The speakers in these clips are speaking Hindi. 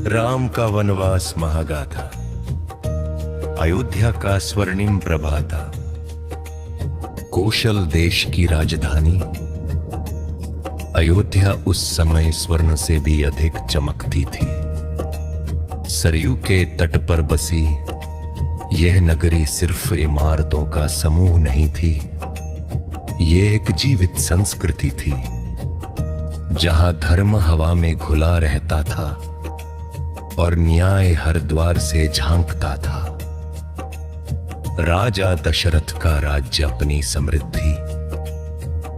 राम का वनवास महागाथा, अयोध्या का स्वर्णिम प्रभाता, कौशल देश की राजधानी। अयोध्या उस समय स्वर्ण से भी अधिक चमकती थी। सरयू के तट पर बसी यह नगरी सिर्फ इमारतों का समूह नहीं थी, ये एक जीवित संस्कृति थी, जहां धर्म हवा में घुला रहता था और न्याय हर द्वार से झांकता था। राजा दशरथ का राज्य अपनी समृद्धि,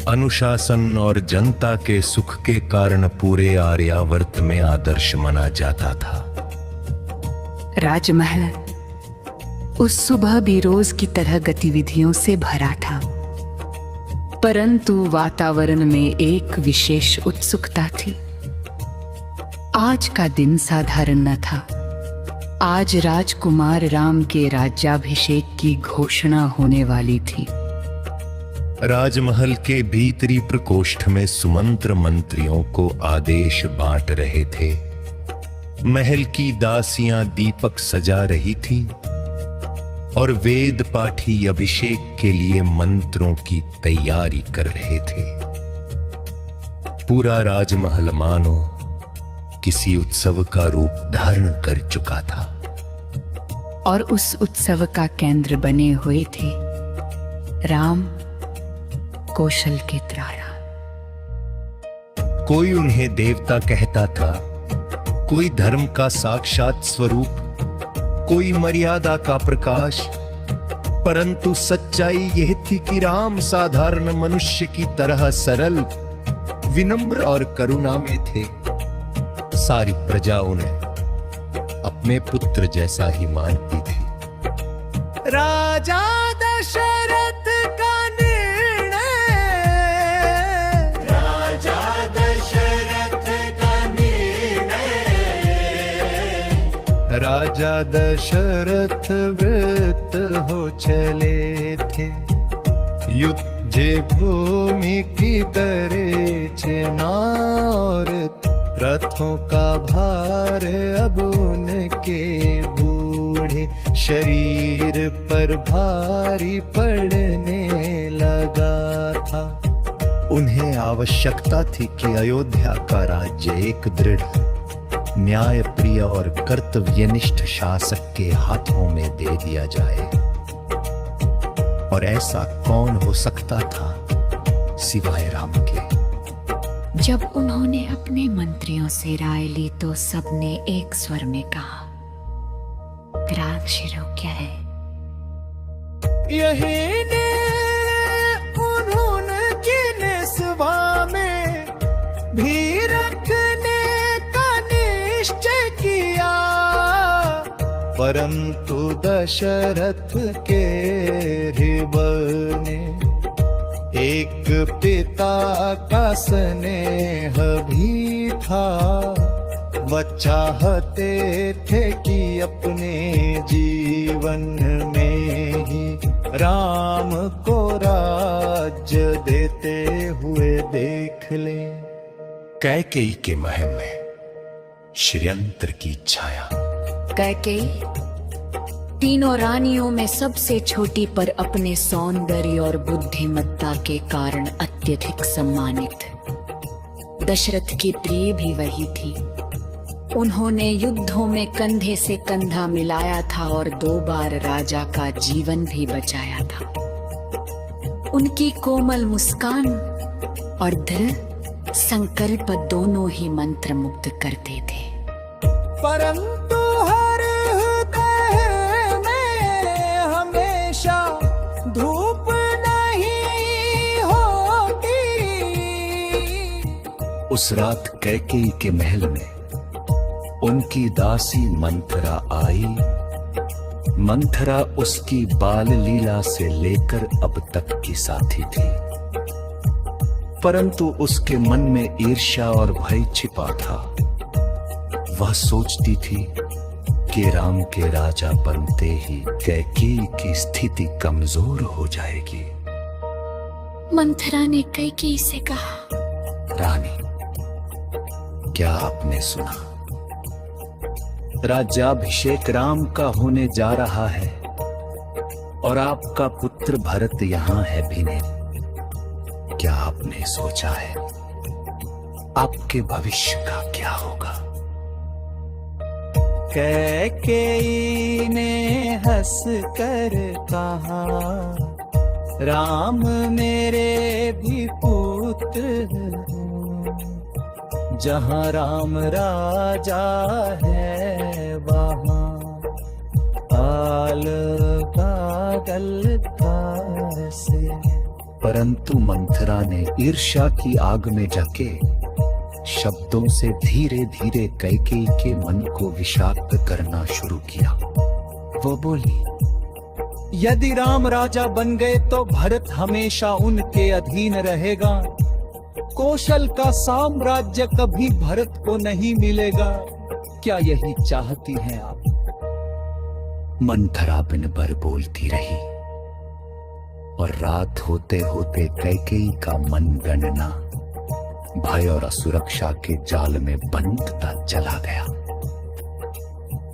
अनुशासन और जनता के सुख के कारण पूरे आर्यावर्त में आदर्श माना जाता था। राजमहल उस सुबह भी रोज की तरह गतिविधियों से भरा था, परंतु वातावरण में एक विशेष उत्सुकता थी। आज का दिन साधारण न था। आज राजकुमार राम के राज्याभिषेक की घोषणा होने वाली थी। राजमहल के भीतरी प्रकोष्ठ में सुमंत्र मंत्रियों को आदेश बांट रहे थे। महल की दासियां दीपक सजा रही थी और वेद पाठी अभिषेक के लिए मंत्रों की तैयारी कर रहे थे। पूरा राजमहल मानो किसी उत्सव का रूप धारण कर चुका था और उस उत्सव का केंद्र बने हुए थे राम, कौशल के त्राता। कोई उन्हें देवता कहता था, कोई धर्म का साक्षात स्वरूप, कोई मर्यादा का प्रकाश, परंतु सच्चाई यह थी कि राम साधारण मनुष्य की तरह सरल, विनम्र और करुणा में थे। सारी प्रजा उन्हें अपने पुत्र जैसा ही मानती थी। राजा दशरथ का निर्णय, राजा दशरथ का निर्णय, राजा दशरथ वृत्त हो चले थे। युद्ध भूमि की करे नार, रथों का भार अब उनके बूढ़े शरीर पर भारी पड़ने लगा था। उन्हें आवश्यकता थी कि अयोध्या का राज्य एक दृढ़, न्यायप्रिय और कर्तव्यनिष्ठ शासक के हाथों में दे दिया जाए। और ऐसा कौन हो सकता था सिवाय राम के। जब उन्होंने अपने मंत्रियों से राय ली तो सबने एक स्वर में कहा, राजशिरो है। यही ने उन्होंने की सभा में भी रखने का निश्चय किया, परंतु दशरथ के हृदय ने एक पिता का स्नेह भी था। वह चाहते थे कि अपने जीवन में ही राम को राज्य देते हुए देख ले। कैकेयी के महल में षड्यंत्र की छाया। कैकेयी तीनों रानियों में सबसे छोटी, पर अपने सौंदर्य और बुद्धिमत्ता के कारण अत्यधिक सम्मानित। दशरथ की प्रिय भी वही थी। उन्होंने युद्धों में कंधे से कंधा मिलाया था और 2 बार राजा का जीवन भी बचाया था। उनकी कोमल मुस्कान और दृढ़ संकल्प दोनों ही मंत्र मुग्ध करते थे। परंतु हर हृदय में हमेशा धूप नहीं होती। उस रात कैकेयी के महल में उनकी दासी मंथरा आई। मंथरा उसकी बाल लीला से लेकर अब तक की साथी थी, परंतु उसके मन में ईर्ष्या और भय छिपा था। वह सोचती थी कि राम के राजा बनते ही कैकेयी की स्थिति कमजोर हो जाएगी। मंथरा ने कैकेयी से कहा, रानी, क्या आपने सुना? राज्याभिषेक राम का होने जा रहा है और आपका पुत्र भरत यहाँ है भी नहीं। क्या आपने सोचा है आपके भविष्य का क्या होगा? कैकेयी ने हंस कर कहा, राम मेरे भी पुत्र हैं। जहाँ राम राजा है वहाँ काल पागल से। परंतु मंथरा ने ईर्ष्या की आग में जके शब्दों से धीरे धीरे कैकेयी के मन को विषाक्त करना शुरू किया। वो बोली, यदि राम राजा बन गए तो भरत हमेशा उनके अधीन रहेगा। कौशल का साम्राज्य कभी भरत को नहीं मिलेगा। क्या यही चाहती हैं आप? मंथरा बिन बर बोलती रही और रात होते होते कैकेयी का मन गणना भय और असुरक्षा के जाल में बंधता चला गया।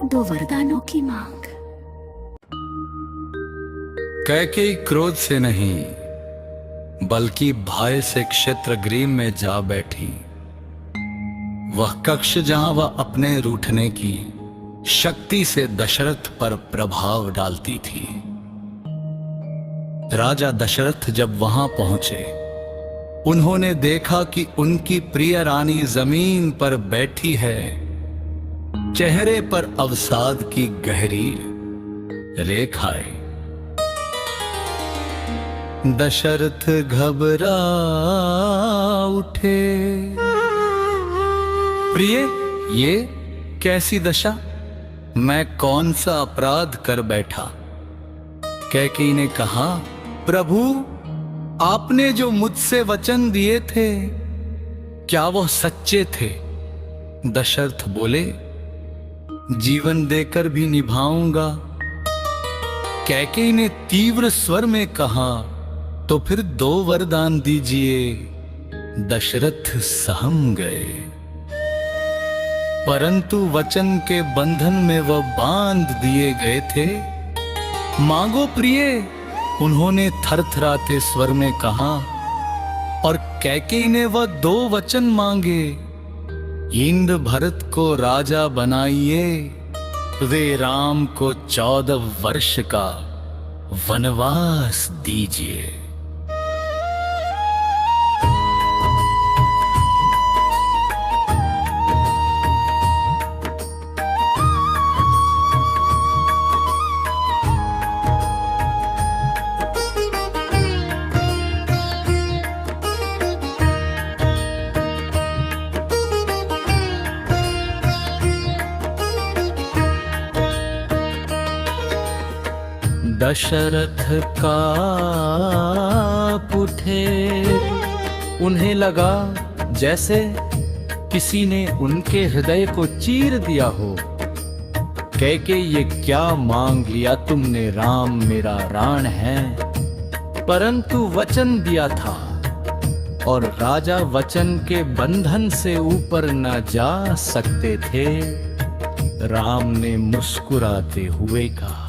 2 वरदानों की मांग। कैकेयी क्रोध से नहीं बल्कि भय से क्षेत्रगृह में जा बैठी। वह कक्ष जहां वह अपने रूठने की शक्ति से दशरथ पर प्रभाव डालती थी। राजा दशरथ जब वहां पहुंचे, उन्होंने देखा कि उनकी प्रिय रानी जमीन पर बैठी है। चेहरे पर अवसाद की गहरी रेखाएं। दशरथ घबरा उठे। प्रिय, ये कैसी दशा? मैं कौन सा अपराध कर बैठा? कैकेयी ने कहा, प्रभु, आपने जो मुझसे वचन दिए थे, क्या वह सच्चे थे? दशरथ बोले, जीवन देकर भी निभाऊंगा। कैकेयी ने तीव्र स्वर में कहा, तो फिर 2 वरदान दीजिए। दशरथ सहम गए, परंतु वचन के बंधन में वह बांध दिए गए थे। मांगो प्रिय, उन्होंने थरथराते स्वर में कहा। और कैकेयी ने वह 2 वचन मांगे। इंद्र भरत को राजा बनाइए, वे राम को 14 वर्ष का वनवास दीजिए। दशरथ काँप उठे। उन्हें लगा जैसे किसी ने उनके हृदय को चीर दिया हो। कैकेयी, ये क्या मांग लिया तुमने? राम मेरा राण है, परंतु वचन दिया था और राजा वचन के बंधन से ऊपर न जा सकते थे। राम ने मुस्कुराते हुए कहा।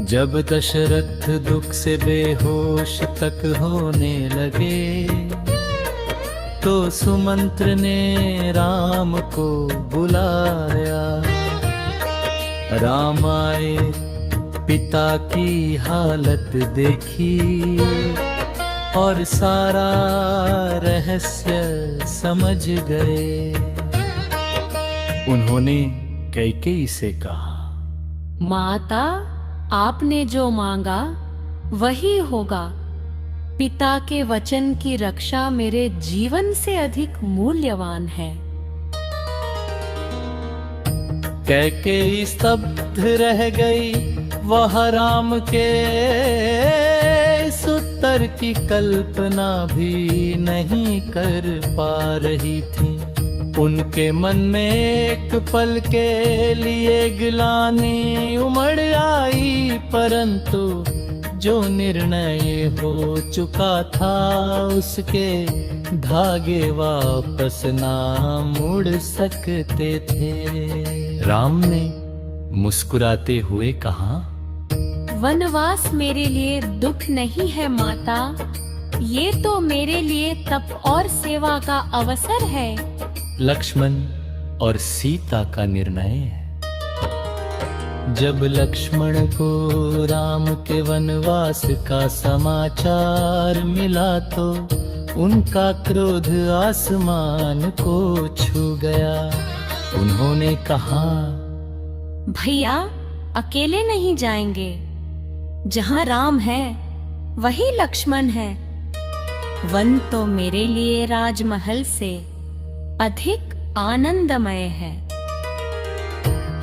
जब दशरथ दुख से बेहोश तक होने लगे, तो सुमंत्र ने राम को बुलाया। राम आए, पिता की हालत देखी और सारा रहस्य समझ गए। उन्होंने कैकेयी से कहा, माता, आपने जो मांगा वही होगा। पिता के वचन की रक्षा मेरे जीवन से अधिक मूल्यवान है। कैकेयी स्तब्ध रह गई। वह राम के इस उत्तर की कल्पना भी नहीं कर पा रही थी। उनके मन में एक पल के लिए गिलानी उमड़ आई, परंतु जो निर्णय हो चुका था उसके धागे वापस ना मुड़ सकते थे। राम ने मुस्कुराते हुए कहा, वनवास मेरे लिए दुख नहीं है माता, ये तो मेरे लिए तप और सेवा का अवसर है। लक्ष्मण और सीता का निर्णय है। जब लक्ष्मण को राम के वनवास का समाचार मिला तो उनका क्रोध आसमान को छू गया। उन्होंने कहा, भैया अकेले नहीं जाएंगे, जहाँ राम है वही लक्ष्मण है। वन तो मेरे लिए राजमहल से अधिक आनंदमय है।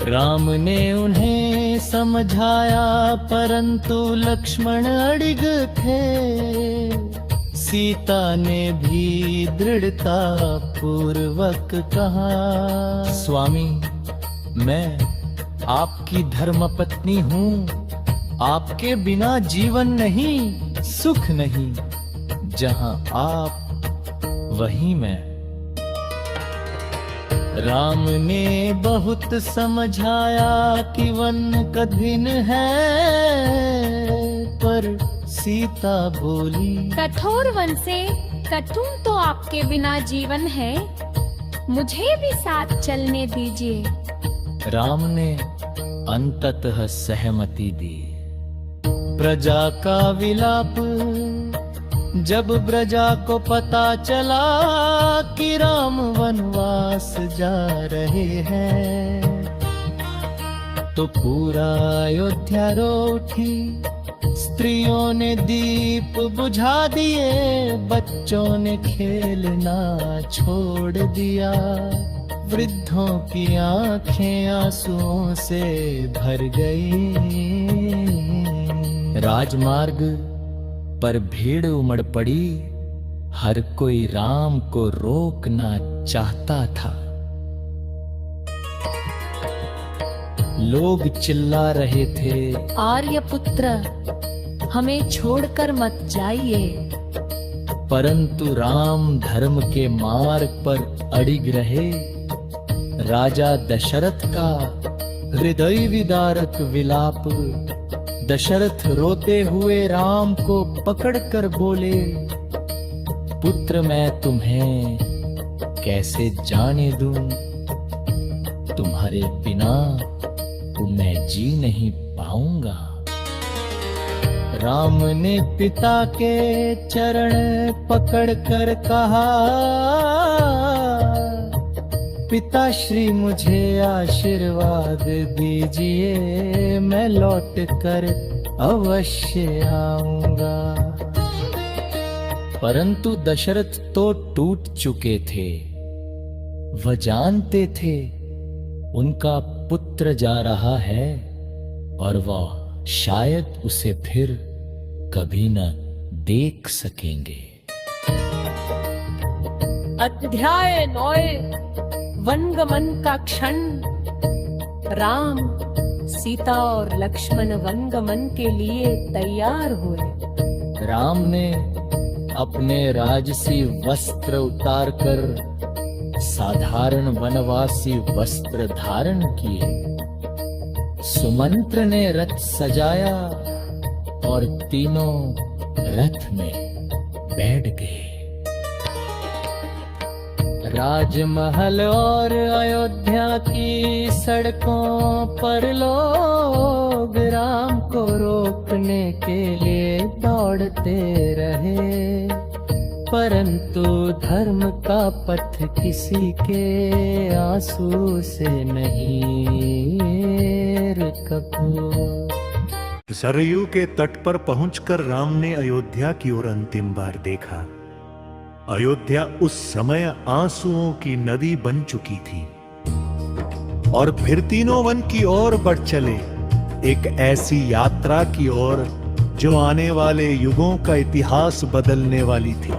राम ने उन्हें समझाया परंतु लक्ष्मण अड़िग थे। सीता ने भी दृढ़ता पूर्वक कहा, स्वामी मैं आपकी धर्मपत्नी हूँ, आपके बिना जीवन नहीं, सुख नहीं। जहाँ आप वहीं मैं। राम ने बहुत समझाया कि वन कठिन है, पर सीता बोली, कठोर वन से कठिन तो आपके बिना जीवन है, मुझे भी साथ चलने दीजिए। राम ने अंततः सहमति दी। प्रजा का विलाप। जब प्रजा को पता चला कि राम वनवास जा रहे हैं, तो पूरा अयोध्या रो उठी। स्त्रियों ने दीप बुझा दिए, बच्चों ने खेलना छोड़ दिया। वृद्धों की आंखें आंसुओं से भर गई। राजमार्ग पर भीड़ उमड़ पड़ी। हर कोई राम को रोकना चाहता था। लोग चिल्ला रहे थे, आर्यपुत्र हमें छोड़कर मत जाइए। परंतु राम धर्म के मार्ग पर अड़िग रहे। राजा दशरथ का हृदय विदारक विलाप। दशरथ रोते हुए राम को पकड़कर बोले, पुत्र मैं तुम्हें कैसे जाने दूं? तुम्हारे बिना तो मैं जी नहीं पाऊंगा। राम ने पिता के चरण पकड़कर कहा, पिताश्री मुझे आशीर्वाद दीजिए, मैं लौट कर अवश्य आऊंगा। परंतु दशरथ तो टूट चुके थे। वह जानते थे उनका पुत्र जा रहा है और वह शायद उसे फिर कभी न देख सकेंगे। अध्याय 9 वनगमन का क्षण। राम, सीता और लक्ष्मण वनगमन के लिए तैयार हुए। राम ने अपने राजसी वस्त्र उतारकर साधारण वनवासी वस्त्र धारण किए। सुमंत्र ने रथ सजाया और तीनों रथ में बैठ गए। राजमहल और अयोध्या की सड़कों पर लोग राम को रोकने के लिए दौड़ते रहे, परंतु धर्म का पथ किसी के आंसू से नहीं रुका। सरयू के तट पर पहुंचकर राम ने अयोध्या की ओर अंतिम बार देखा। अयोध्या उस समय आंसुओं की नदी बन चुकी थी और फिर तीनों वन की ओर बढ़ चले, एक ऐसी यात्रा की ओर जो आने वाले युगों का इतिहास बदलने वाली थी।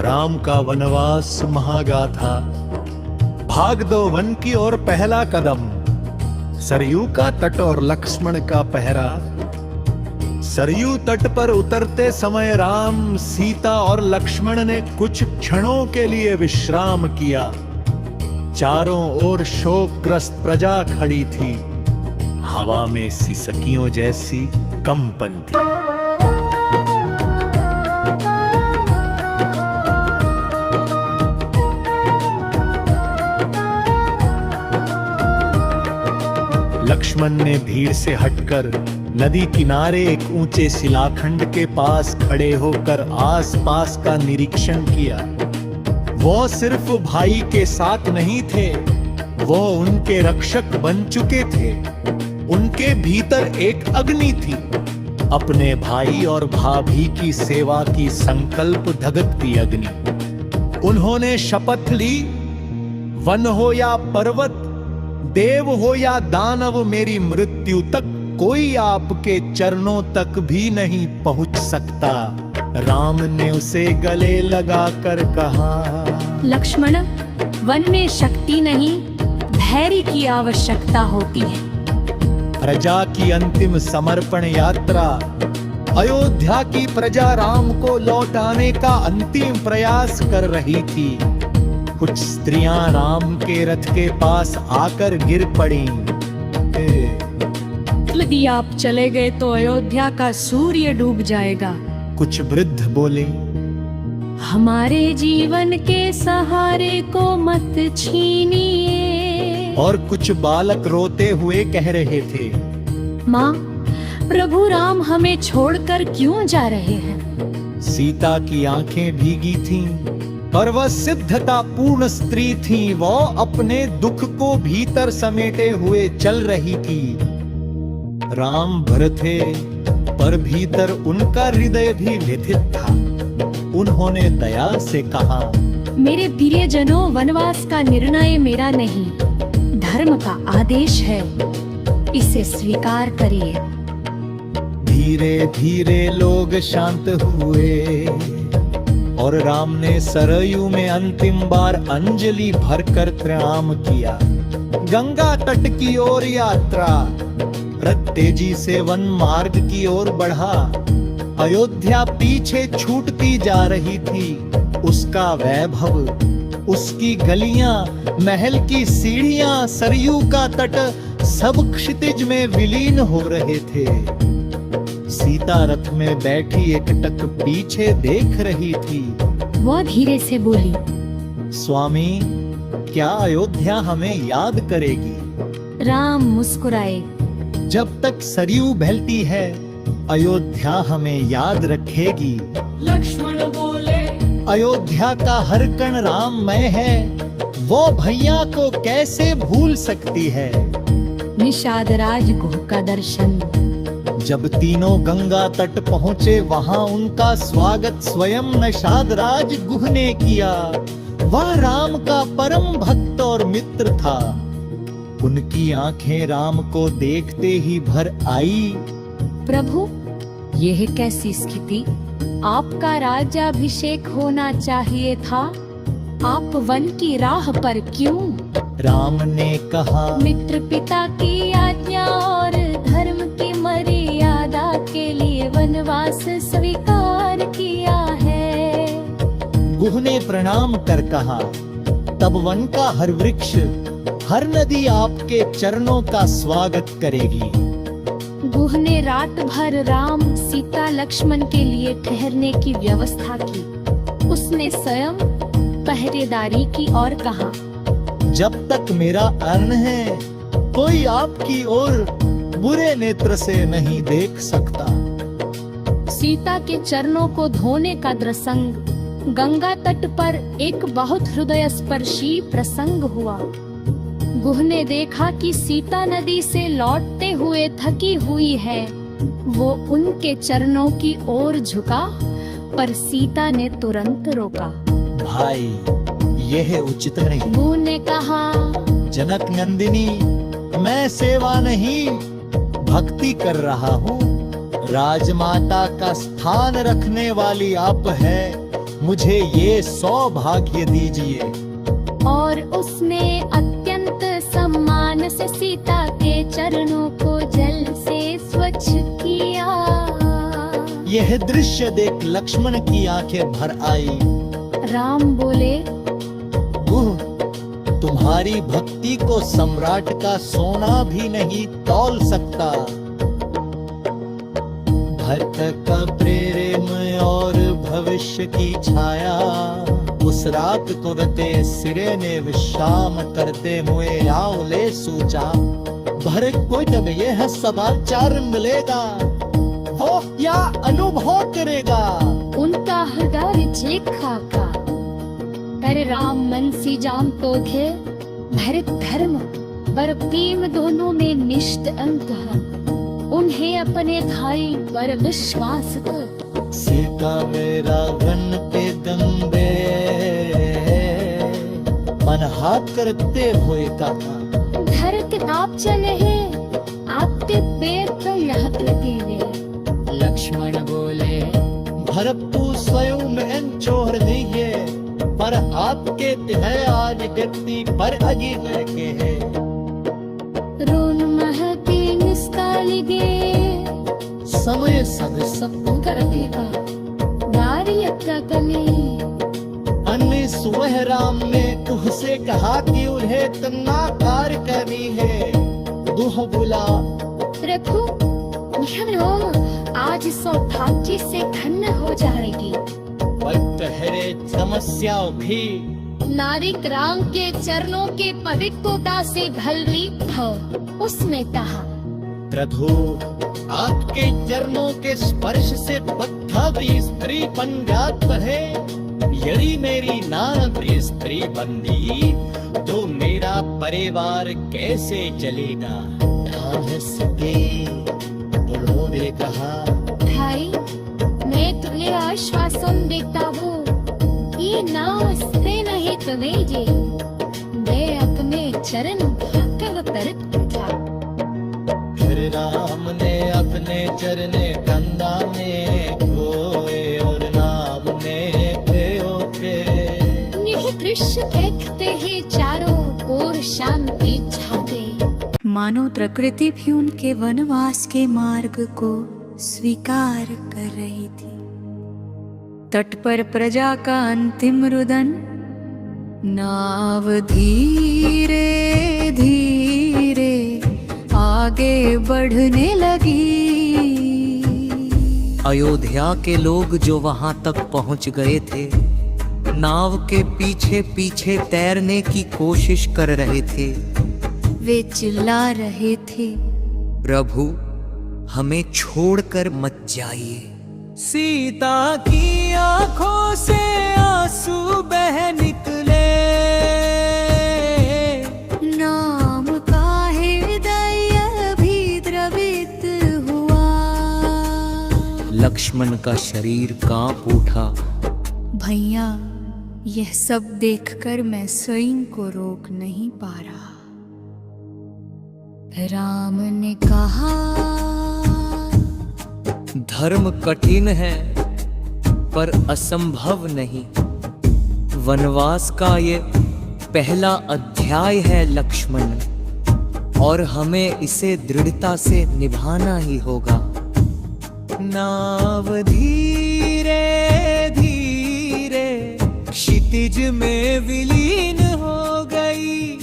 राम का वनवास महागाथा। भाग दो वन की ओर पहला कदम। सरयू का तट और लक्ष्मण का पहरा। सरयू तट पर उतरते समय राम, सीता और लक्ष्मण ने कुछ क्षणों के लिए विश्राम किया। चारों ओर शोकग्रस्त प्रजा खड़ी थी। हवा में सिसकियों जैसी कंपन थी। लक्ष्मण ने भीड़ से हटकर नदी किनारे एक ऊंचे शिलाखंड के पास खड़े होकर आसपास का निरीक्षण किया। वो सिर्फ भाई के साथ नहीं थे, वो उनके रक्षक बन चुके थे। उनके भीतर एक अग्नि थी, अपने भाई और भाभी की सेवा की संकल्प धगकती अग्नि। उन्होंने शपथ ली, वन हो या पर्वत, देव हो या दानव, मेरी मृत्यु तक कोई आपके चरणों तक भी नहीं पहुंच सकता। राम ने उसे गले लगाकर कहा, लक्ष्मण, वन में शक्ति नहीं, धैर्य की आवश्यकता होती है। प्रजा की अंतिम समर्पण यात्रा, अयोध्या की प्रजा राम को लौटाने का अंतिम प्रयास कर रही थी। कुछ स्त्रियां राम के रथ के पास आकर गिर पड़ी। यदि आप चले गए तो अयोध्या का सूर्य डूब जाएगा। कुछ वृद्ध बोले, हमारे जीवन के सहारे को मत छीनिए। और कुछ बालक रोते हुए कह रहे थे, माँ, प्रभु राम हमें छोड़कर क्यों जा रहे हैं? सीता की आंखें भीगी थीं, पर वह सिद्धता पूर्ण स्त्री थी। वो अपने दुख को भीतर समेटे हुए चल रही थी। राम भर थे, पर भीतर उनका हृदय भी व्यथित था। उन्होंने दया से कहा, मेरे प्रियजनों, वनवास का निर्णय मेरा नहीं, धर्म का आदेश है, इसे स्वीकार करिए। धीरे धीरे लोग शांत हुए और राम ने सरयू में अंतिम बार अंजलि भरकर प्रणाम किया। गंगा तट की ओर यात्रा, रथ तेजी से वन मार्ग की ओर बढ़ा। अयोध्या पीछे छूटती जा रही थी। उसका वैभव, उसकी गलियां, महल की सीढ़ियां, सरयू का तट, सब क्षितिज में विलीन हो रहे थे। सीता रथ में बैठी एकटक पीछे देख रही थी। वो धीरे से बोली, स्वामी, क्या अयोध्या हमें याद करेगी? राम मुस्कुराए, जब तक सरयू बहती है, अयोध्या हमें याद रखेगी। लक्ष्मण बोले, अयोध्या का हर कण राममय है, वो भैया को कैसे भूल सकती है? निषाद राज गुह का दर्शन। जब तीनों गंगा तट पहुँचे, वहाँ उनका स्वागत स्वयं निषाद राज गुह ने किया। वह राम का परम भक्त और मित्र था। उनकी आंखें राम को देखते ही भर आई। प्रभु, यह कैसी स्थिति? आपका राज्याभिषेक होना चाहिए था, आप वन की राह पर क्यों? राम ने कहा, मित्र पिता की आज्ञा और धर्म की मर्यादा के लिए वनवास स्वीकार किया है। गुह ने प्रणाम कर कहा, तब वन का हर वृक्ष, हर नदी आपके चरणों का स्वागत करेगी। गुह ने रात भर राम, सीता, लक्ष्मण के लिए ठहरने की व्यवस्था की। उसने स्वयं पहरेदारी की और कहा, जब तक मेरा अन्न है, कोई आपकी ओर बुरे नेत्र से नहीं देख सकता। सीता के चरणों को धोने का प्रसंग गंगा तट पर एक बहुत हृदय स्पर्शी प्रसंग हुआ। गुह ने देखा कि सीता नदी से लौटते हुए थकी हुई है। वो उनके चरणों की ओर झुका, पर सीता ने तुरंत रोका। भाई, यह उचित नहीं। गुह ने कहा, जनक नंदिनी, मैं सेवा नहीं, भक्ति कर रहा हूँ। राजमाता का स्थान रखने वाली आप है, मुझे ये सौभाग्य दीजिए। और उसने अत्यंत सम्मान से सीता के चरणों को जल से स्वच्छ किया। यह दृश्य देख लक्ष्मण की आंखें भर आई। राम बोले, गुह, तुम्हारी भक्ति को सम्राट का सोना भी नहीं तौल सकता। भरत का प्रेम और भविष्य की छाया उस रात कुरते सिरे ने विश्राम करते हुए रावले सोचा। भरत को जब यह समाचार मिलेगा वो क्या अनुभव करेगा। उनका हृदय चेखा का पर राम मन सी जाम तो थे। भरत धर्म वर प्रेम दोनों में निष्ठ अंत है। उन्हें अपने भाई पर विश्वास कर। सीता मेरा गन पे दंबे मन हाथ करते हुए कहा। भरत आप चले हैं आपके पैर पर लहक लगे हुए। लक्ष्मण बोले भरत तू स्वयं में चोर नहीं है पर आपके है आज व्यक्ति पर अजीब लगे है। रोन महके निस्ताली गे समय सब सब कर देगा दारिया का गले। अन्य सुबह राम ने तुझसे कहा कि उन्हें तन्नाकार करनी है। दुह बुला रखो आज सौभाग्य से धन्य हो जाएगी। पर पहले समस्या भी नारिक राम के चरणों के पवित्रता से भलरी था। उसने कहा प्रभु आपके चरणों के स्पर्श से बद्धा भी स्त्री बन जात है। यदि मेरी नान प्रिय स्त्री बंदी तो मेरा परिवार कैसे चलेगा। उन्होंने कहा भाई मैं तुम्हें आश्वासन देता हूँ ये नाव से नहीं तुम्हें मैं अपने चरण भाकर तरत उठा। फिर राम ने अपने चरने कंधा में खोए और नाम ने यह दृश्य देखते ही चारों ओर शांति छाते। मानो प्रकृति भी उनके वनवास के मार्ग को स्वीकार कर रही थी। तट पर प्रजा का अंतिम रुदन नाव धीरे धीरे आगे बढ़ने लगी। अयोध्या के लोग जो वहां तक पहुंच गए थे नाव के पीछे पीछे तैरने की कोशिश कर रहे थे। वे चिल्ला रहे थे प्रभु हमें छोड़कर मत जाइए। सीता की आंखों से आंसू बह निकले। नाम का हृदय भी द्रवित हुआ। लक्ष्मण का शरीर कांप उठा। भैया यह सब देखकर मैं स्वयं को रोक नहीं पा रहा। राम ने कहा धर्म कठिन है पर असंभव नहीं। वनवास का ये पहला अध्याय है लक्ष्मण और हमें इसे दृढ़ता से निभाना ही होगा। नाव धीरे धीरे क्षितिज में विलीन हो गई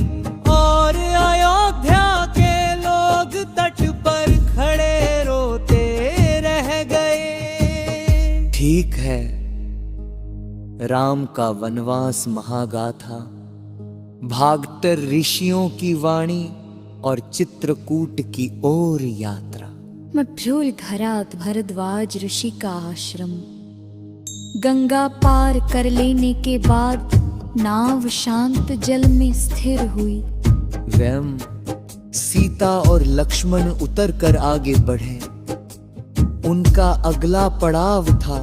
और अयोध्या के लोग तट पर खड़े रोते रह गए। ठीक है राम का वनवास महागाथा भागतर ऋषियों की वाणी और चित्रकूट की ओर यात्रा। मभ्यूल धरात भरद्वाज ऋषि का आश्रम। गंगा पार कर लेने के बाद नाव शांत जल में स्थिर हुई। वैम सीता और लक्ष्मण उतरकर आगे बढ़े। उनका अगला पड़ाव था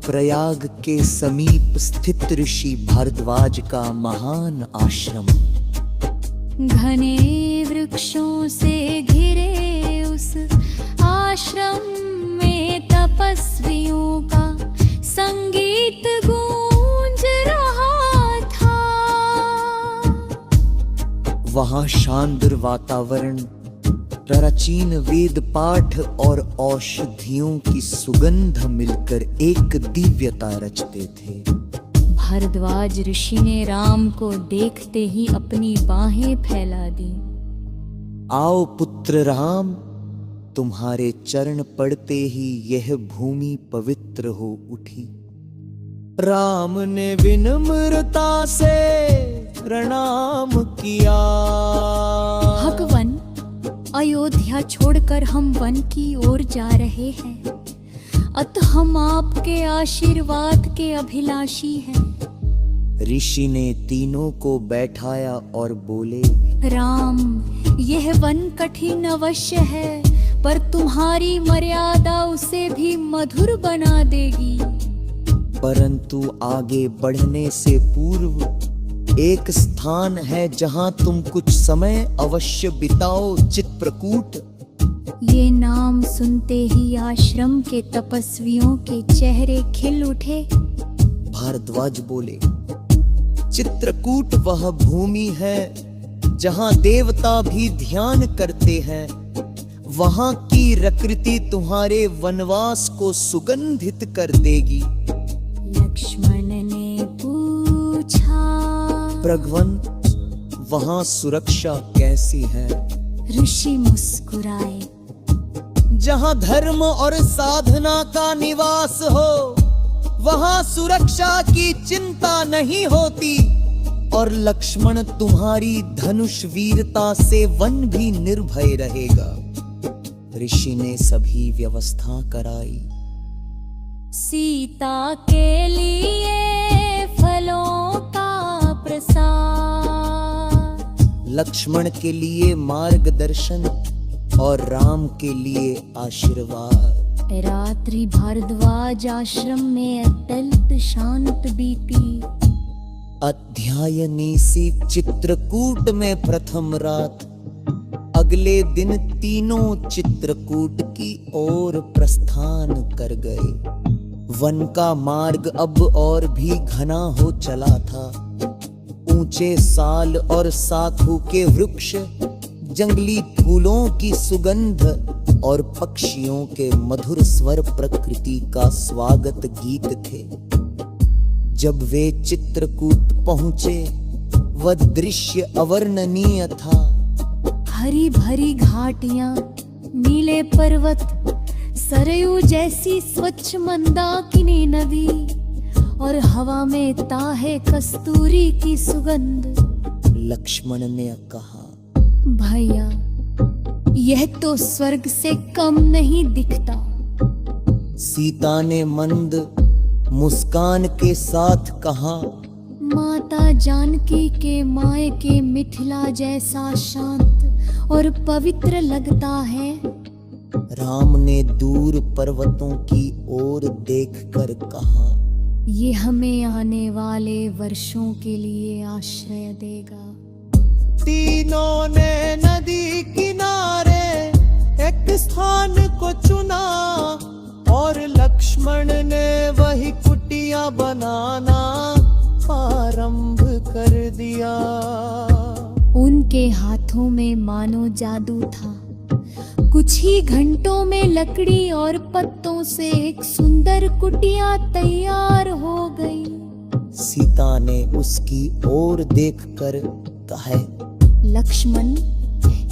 प्रयाग के समीप स्थित ऋषि भारद्वाज का महान आश्रम। घने वृक्षों से घिरे उस आश्रम में तपस्वियों का संगीत गूंज रहा था। वहां शानदार वातावरण प्राचीन वेद पाठ और औषधियों की सुगंध मिलकर एक दिव्यता रचते थे। भारद्वाज ऋषि ने राम को देखते ही अपनी बाहें फैला दी। आओ पुत्र राम, तुम्हारे चरण पड़ते ही यह भूमि पवित्र हो उठी। राम ने विनम्रता से प्रणाम किया। भगवन, अयोध्या छोड़कर हम वन की ओर जा रहे हैं, अतः हम आपके आशीर्वाद के अभिलाषी हैं। ऋषि ने तीनों को बैठाया और बोले, राम, यह वन कठिन अवश्य है, पर तुम्हारी मर्यादा उसे भी मधुर बना देगी। परंतु आगे बढ़ने से पूर्व एक स्थान है जहां तुम कुछ समय अवश्य बिताओ, चित्रकूट। ये नाम सुनते ही आश्रम के तपस्वियों के चेहरे खिल उठे। भारद्वाज बोले, चित्रकूट वह भूमि है जहां देवता भी ध्यान करते हैं। वहां की प्रकृति तुम्हारे वनवास को सुगंधित कर देगी। लक्ष्मण ने पूछा, भगवन, वहां सुरक्षा कैसी है? ऋषि मुस्कुराए। जहां धर्म और साधना का निवास हो, वहां सुरक्षा की चिंता नहीं होती। और लक्ष्मण, तुम्हारी धनुष वीरता से वन भी निर्भय रहेगा। ऋषि ने सभी व्यवस्था कराई। सीता के लिए फलों का प्रसाद, लक्ष्मण के लिए मार्गदर्शन और राम के लिए आशीर्वाद। रात्रि भारद्वाज आश्रम में अत्यंत शांत बीती। अध्याय नीसी चित्रकूट में प्रथम रात। अगले दिन तीनों चित्रकूट की ओर प्रस्थान कर गए। वन का मार्ग अब और भी घना हो चला था। ऊंचे साल और साखू के वृक्ष, जंगली फूलों की सुगंध और पक्षियों के मधुर स्वर प्रकृति का स्वागत गीत थे। जब वे चित्रकूट पहुंचे, वह दृश्य अवर्णनीय था। हरी भरी घाटियां, नीले पर्वत, सरयू जैसी स्वच्छ मंदाकिनी नदी और हवा में ताहे कस्तूरी की सुगंध। लक्ष्मण ने कहा, भैया, यह तो स्वर्ग से कम नहीं दिखता। सीता ने मंद मुस्कान के साथ कहा, माता जानकी के मायके मिथिला जैसा शांत और पवित्र लगता है। राम ने दूर पर्वतों की ओर देखकर कहा, ये हमें आने वाले वर्षों के लिए आश्रय देगा। तीनों ने नदी किनारे एक स्थान को चुना और लक्ष्मण ने वही कुटिया बनाना आरंभ कर दिया। उनके हाथों में मानो जादू था। कुछ ही घंटों में लकड़ी और पत्तों से एक सुंदर कुटिया तैयार हो गई। सीता ने उसकी ओर देखकर कहा, लक्ष्मण,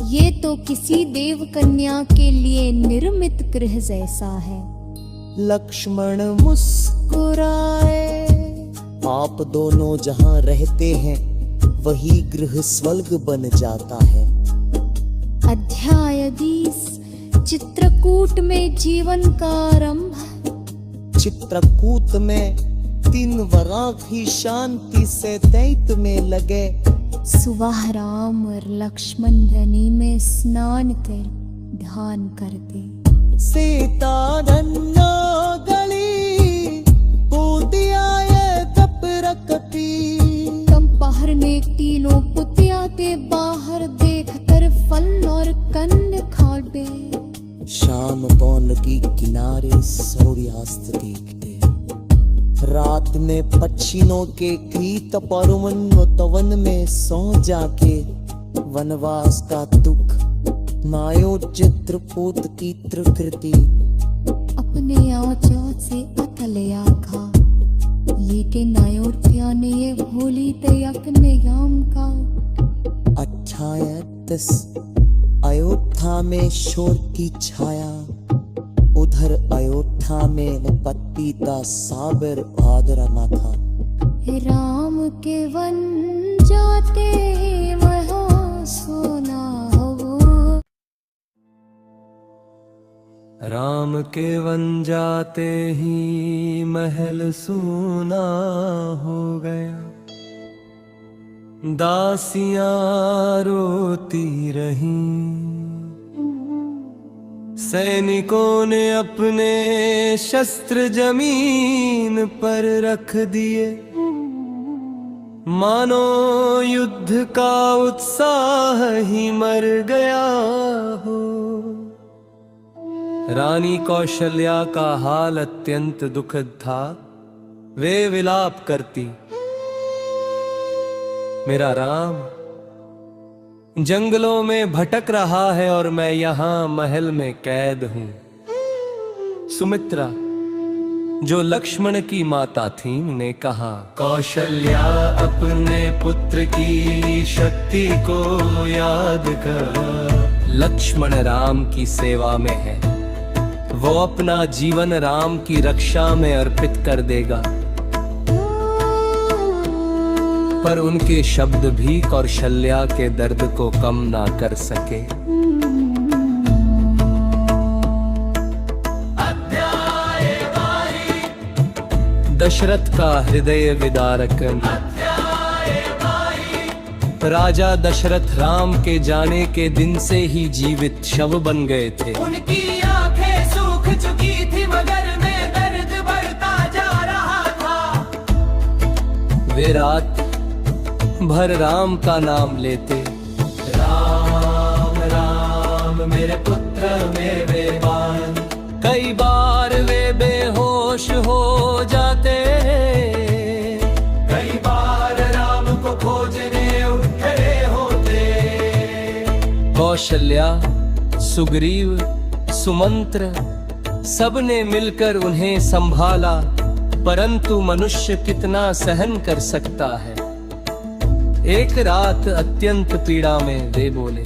ये तो किसी देव कन्या के लिए निर्मित गृह जैसा है। लक्ष्मण मुस्कुराए। आप दोनों जहां रहते हैं, वही गृह स्वर्ग बन जाता है। अध्याय 20 चित्रकूट में जीवन का आरंभ। चित्रकूट में 3 वराह ही शांति से दैत्य में लगे। सुबह राम और लक्ष्मण नदी में स्नान कर ध्यान करते। सीता धन्यो गली पूतिया ये तप रखती। तम बाहर ने तीनों पुतिया के बाहर देखकर फल और कंद खाते। शाम पौन की किनारे सूर्यास्त देखते। रात में पक्षियों के गीत परवन तवन में सो जाके वनवास का दुख मायो चित्रकूट की प्रकृति अपने आंचों से अतल आखा। लेकिन अयोध्या ने ये भूली तयक नियम का। अध्याय 10। अयोध्या में शोर की छाया। उधर अयोध्या में पतिता सागर आदरा न था। राम के वन जाते ही वहाँ सोना हो। राम के वन जाते ही महल सूना हो गया। दासियां रोती रहीं। सैनिकों ने अपने शस्त्र जमीन पर रख दिए। मानो युद्ध का उत्साह ही मर गया हो। रानी कौशल्या का हाल अत्यंत दुखद था। वे विलाप करती, मेरा राम जंगलों में भटक रहा है और मैं यहाँ महल में कैद हूँ। सुमित्रा, जो लक्ष्मण की माता थी, ने कहा, कौशल्या अपने पुत्र की शक्ति को याद कर। लक्ष्मण राम की सेवा में है, वो अपना जीवन राम की रक्षा में अर्पित कर देगा। पर उनके शब्द भी कौशल्या के दर्द को कम ना कर सके। दशरथ का हृदय विदारक। राजा दशरथ राम के जाने के दिन से ही जीवित शव बन गए थे। उनकी आंखें सूख चुकी थी मगर में दर्द बढ़ता जा रहा था। वे रात भर राम का नाम लेते। राम राम मेरे पुत्र मेरे बेबान। कई बार वे बेहोश हो जाते। कई बार राम को खोजने उठ खड़े होते। कौशल्या, सुग्रीव, सुमंत्र सबने मिलकर उन्हें संभाला। परंतु मनुष्य कितना सहन कर सकता है। एक रात अत्यंत पीड़ा में वे बोले,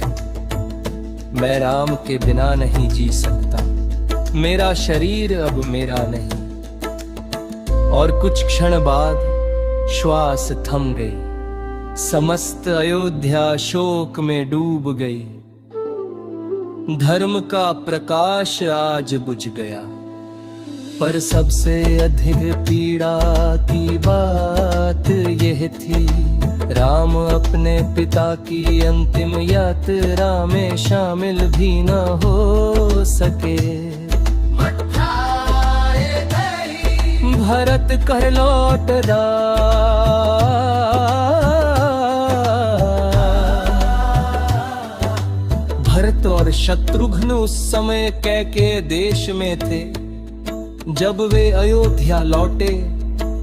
मैं राम के बिना नहीं जी सकता। मेरा शरीर अब मेरा नहीं। और कुछ क्षण बाद श्वास थम गई। समस्त अयोध्या शोक में डूब गई। धर्म का प्रकाश आज बुझ गया। पर सबसे अधिक पीड़ा की बात यह थी, राम अपने पिता की अंतिम यात्रा में शामिल भी न हो सके। भरत कर लौट जा। भरत और शत्रुघ्न उस समय कैके देश में थे। जब वे अयोध्या लौटे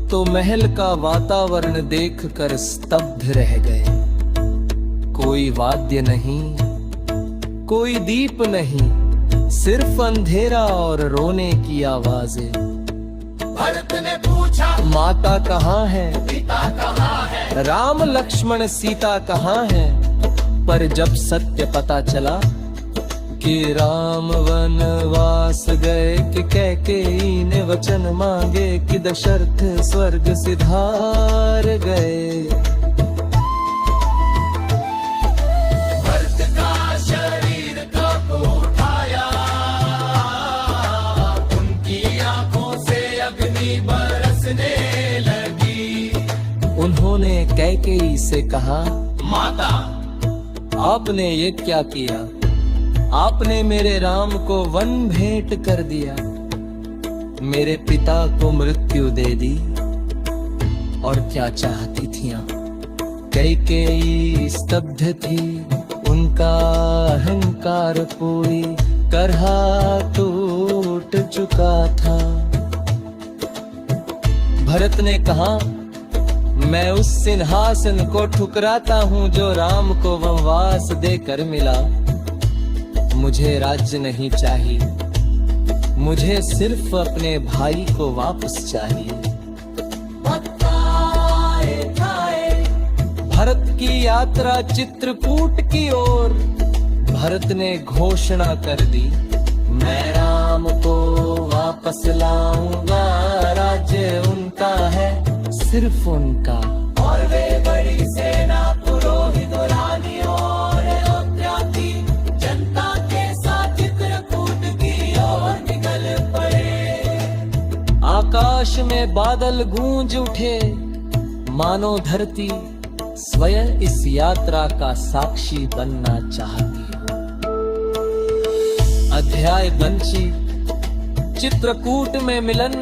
तो महल का वातावरण देखकर स्तब्ध रह गए। कोई वाद्य नहीं, कोई दीप नहीं, सिर्फ अंधेरा और रोने की आवाजें। भरत ने पूछा, माता कहाँ है? पिता कहाँ है? राम लक्ष्मण सीता कहाँ है? पर जब सत्य पता चला कि राम वनवास गए, कि कैकेयी ने वचन मांगे, कि दशरथ स्वर्ग सिधार गए। भरत का शरीर कब उठाया, उनकी आंखों से अग्नि बरसने लगी। उन्होंने कैकेयी से कहा, माता, आपने ये क्या किया? आपने मेरे राम को वन भेंट कर दिया। मेरे पिता को मृत्यु दे दी। और क्या चाहती थी आप? कैकेयी स्तब्ध थी। उनका अहंकार पूरी तरह टूट चुका था। भरत ने कहा, मैं उस सिंहासन को ठुकराता हूँ जो राम को वनवास देकर मिला। मुझे राज्य नहीं चाहिए, मुझे सिर्फ अपने भाई को वापस चाहिए। भरत की यात्रा चित्रकूट की ओर। भरत ने घोषणा कर दी, मैं राम को वापस लाऊंगा, राज्य उनका है, सिर्फ उनका। और वे बड़ी सेना पुरोहित रानियों और अयोध्या की जनता के साथ चित्रकूट की ओर निकल पड़े। आकाश में बादल गूंज उठे, मानो धरती स्वयं इस यात्रा का साक्षी बनना चाहती हो। अध्याय बंशी, चित्रकूट में मिलन।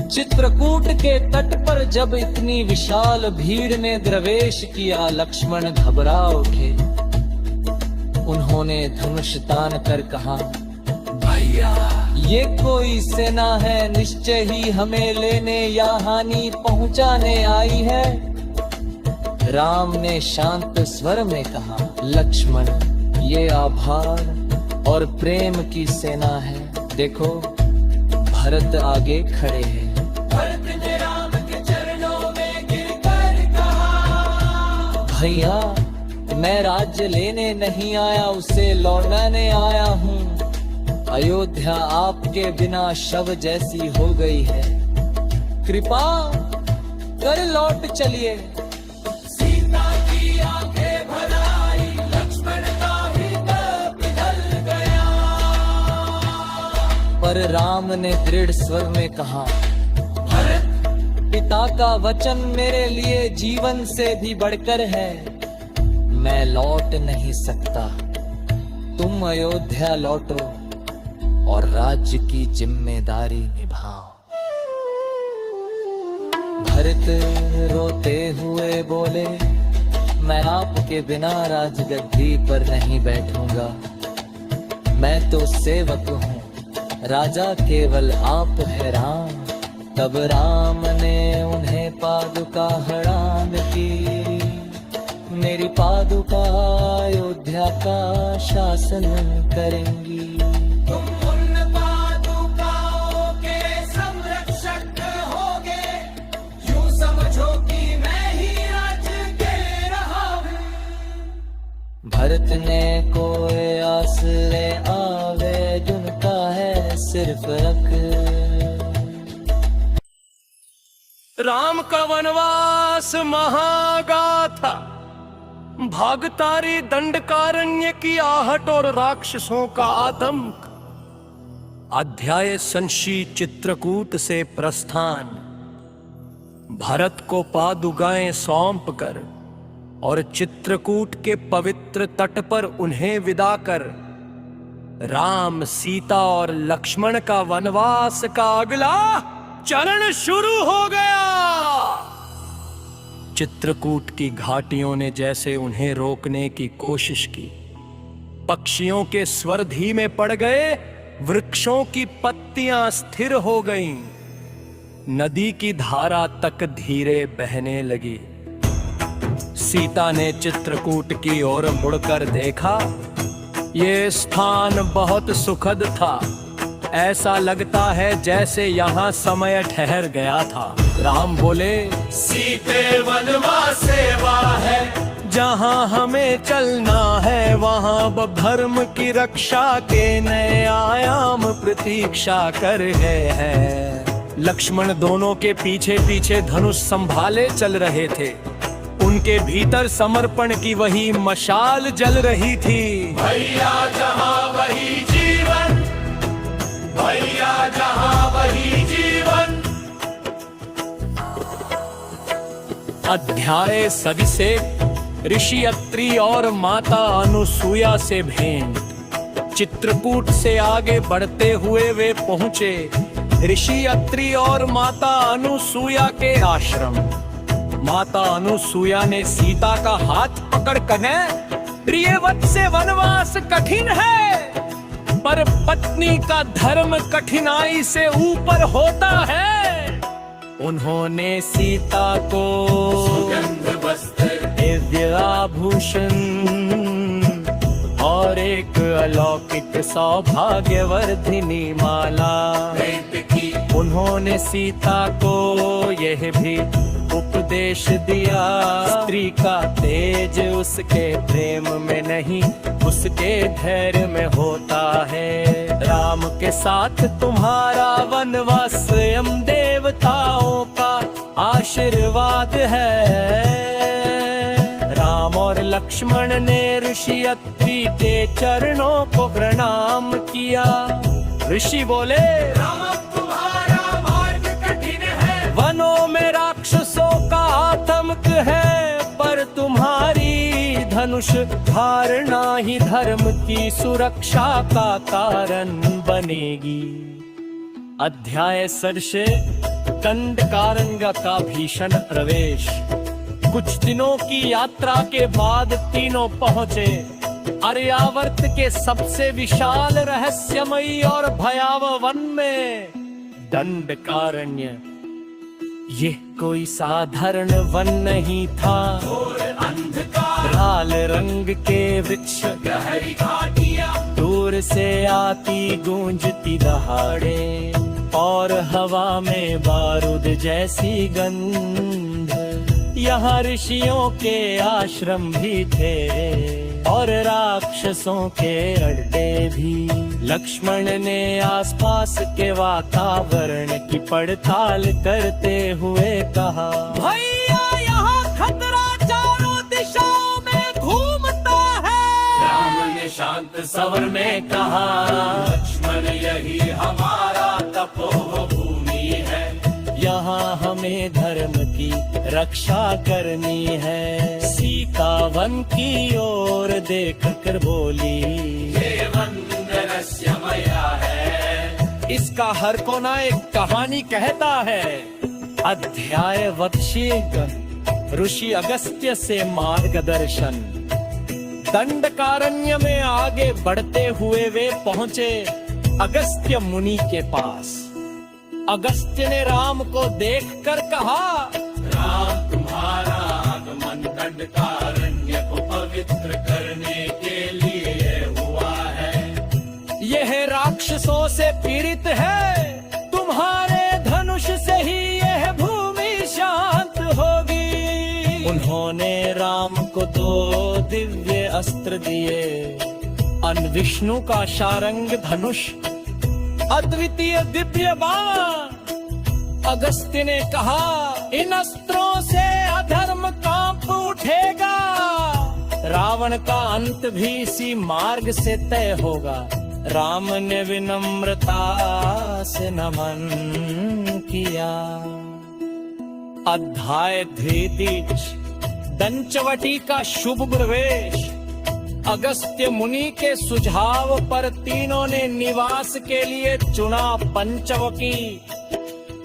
चित्रकूट के तट पर जब इतनी विशाल भीड़ ने प्रवेश किया, लक्ष्मण घबरा उठे। उन्होंने धनुष तान कर कहा, भैया ये कोई सेना है, निश्चय ही हमें लेने या हानि पहुंचाने आई है। राम ने शांत स्वर में कहा, लक्ष्मण ये आभार और प्रेम की सेना है। देखो भरत आगे खड़े हैं। भरत ने राम के चरणों में गिरकर कहा, भैया मैं राज्य लेने नहीं आया, उसे लौटाने आया हूँ। अयोध्या आपके बिना शव जैसी हो गई है, कृपा कर लौट चलिए। सीता की आंखें भर आई, लक्ष्मण का हृदय पिघल गया। पर राम ने दृढ़ स्वर में कहा, भरत पिता का वचन मेरे लिए जीवन से भी बढ़कर है। मैं लौट नहीं सकता, तुम अयोध्या लौटो और राज्य की जिम्मेदारी निभाओ। भरत रोते हुए बोले, मैं आपके बिना राजगद्दी पर नहीं बैठूंगा। मैं तो सेवक हूँ, राजा केवल आप है राम। तब राम ने उन्हें पादुका हड़ान की, मेरी पादुका अयोध्या का शासन करेंगी। तुम उन पादुकाओं के संरक्षक होगे, यूं समझो कि मैं ही राज्य के रहा हूँ। भरत ने कोई आसरे आवे, जिनका है सिर्फ रख। राम का वनवास महागाथा, भागतारी दंडकारण्य की आहट और राक्षसों का आतंक। अध्याय संशी, चित्रकूट से प्रस्थान। भरत को पादुकाएं सौंप कर और चित्रकूट के पवित्र तट पर उन्हें विदा कर राम, सीता और लक्ष्मण का वनवास का अगला चरण शुरू हो गया। चित्रकूट की घाटियों ने जैसे उन्हें रोकने की कोशिश की। पक्षियों के स्वर धीमे पड़ गए, वृक्षों की पत्तियां स्थिर हो गईं, नदी की धारा तक धीरे बहने लगी। सीता ने चित्रकूट की ओर मुड़कर देखा। ये स्थान बहुत सुखद था, ऐसा लगता है जैसे यहाँ समय ठहर गया था। राम बोले, सीते वनवास सेवा है, जहाँ हमें चलना है वहाँ धर्म की रक्षा के नए आयाम प्रतीक्षा कर रहे हैं। लक्ष्मण दोनों के पीछे पीछे धनुष संभाले चल रहे थे। उनके भीतर समर्पण की वही मशाल जल रही थी। भैया जहाँ वही जीवन, भैया जहाँ वही जीवन। अध्याय सविशेष, ऋषि अत्रि और माता अनुसूया से भेंट। चित्रकूट से आगे बढ़ते हुए वे पहुंचे ऋषि अत्रि और माता अनुसूया के आश्रम। माता अनुसूया ने सीता का हाथ पकड़ कहे, प्रियवत से वनवास कठिन है, पर पत्नी का धर्म कठिनाई से ऊपर होता है। उन्होंने सीता को सुगंध वस्त्र, दिव्य आभूषण और एक अलौकिक सौभाग्यवर्धिनी माला भेंट की। उन्होंने सीता को यह भी उपदेश दिया, स्त्री का तेज उसके प्रेम में नहीं, उसके धैर्य में होता है। राम के साथ तुम्हारा वनवास स्वयं देवताओं का आशीर्वाद है। राम और लक्ष्मण ने ऋषि अत्रि के चरणों को प्रणाम किया। ऋषि बोले, राम तुम्हारा मार्ग कठिन है, वनों में राक्षसों का आतंक है, पर तुम्हारी धनुष धारणा ही धर्म की सुरक्षा का कारण बनेगी। अध्याय सरसे दंडकारण्य का भीषण प्रवेश। कुछ दिनों की यात्रा के बाद तीनों पहुंचे आर्यावर्त के सबसे विशाल, रहस्यमयी और भयावह वन में, दंडकारण्य। ये कोई साधारण वन नहीं था। लाल रंग के वृक्ष, गहरी घाटियां, दूर से आती गूंजती दहाड़े, और हवा में बारूद जैसी गंध। यहाँ ऋषियों के आश्रम भी थे और राक्षसों के अड्डे भी। लक्ष्मण ने आसपास के वातावरण की पड़ताल करते हुए कहा, भैया यहाँ खतरा चारों दिशाओं में घूमता है। राम ने शांत स्वर में कहा, लक्ष्मण यही हमारा तपोभूमि है, यहाँ हमें धर्म की रक्षा करनी है। सीता वन की ओर देख कर बोली, ये वन रहस्यमय है, इसका हर कोना एक कहानी कहता है। अध्याय वत्शीक ऋषि अगस्त्य से मार्गदर्शन। दंडकारण्य में आगे बढ़ते हुए वे पहुंचे अगस्त्य मुनि के पास। अगस्त्य ने राम को देखकर कहा, राम तुम्हारा आगमन दंडकारण्य को पवित्र करने के लिए हुआ है। यह राक्षसों से पीड़ित है, तुम्हारे धनुष से ही यह भूमि शांत होगी। उन्होंने राम को 2 दिव्य अस्त्र दिए, अन विष्णु का शारंग धनुष, अद्वितीय दिव्य बाण। अगस्त्य ने कहा, इन अस्त्रों से अधर्म कांप उठेगा, रावण का अंत भी इसी मार्ग से तय होगा। राम ने विनम्रता से नमन किया। अध्याय धृतिज दंचवटी का शुभ प्रवेश। अगस्त्य मुनि के सुझाव पर तीनों ने निवास के लिए चुना पंचवटी।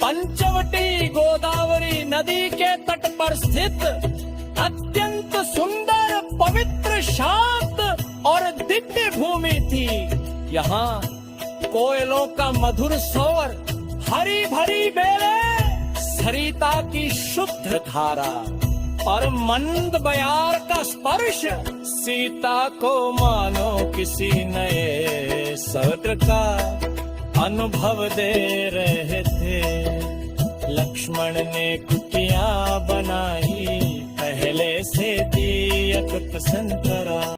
पंचवटी गोदावरी नदी के तट पर स्थित अत्यंत सुंदर, पवित्र, शांत और दिव्य भूमि थी। यहाँ कोयलों का मधुर स्वर, हरी भरी बेलें, सरिता की शुद्ध धारा और मंद बयार का स्पर्श सीता को मानो किसी नए स्वर्ग का अनुभव दे रहे थे। लक्ष्मण ने कुटिया बनाई, पहले से दी अकुत संतरा।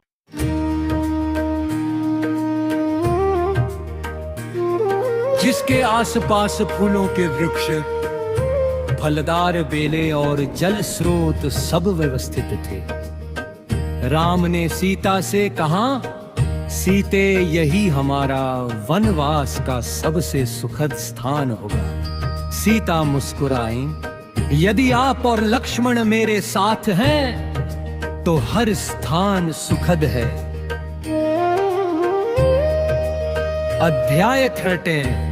जिसके आसपास फूलों के वृक्ष, फलदार बेलें और जल स्रोत सब व्यवस्थित थे। राम ने सीता से कहा, सीते यही हमारा वनवास का सबसे सुखद स्थान होगा। सीता मुस्कुराई, यदि आप और लक्ष्मण मेरे साथ हैं तो हर स्थान सुखद है। अध्याय 13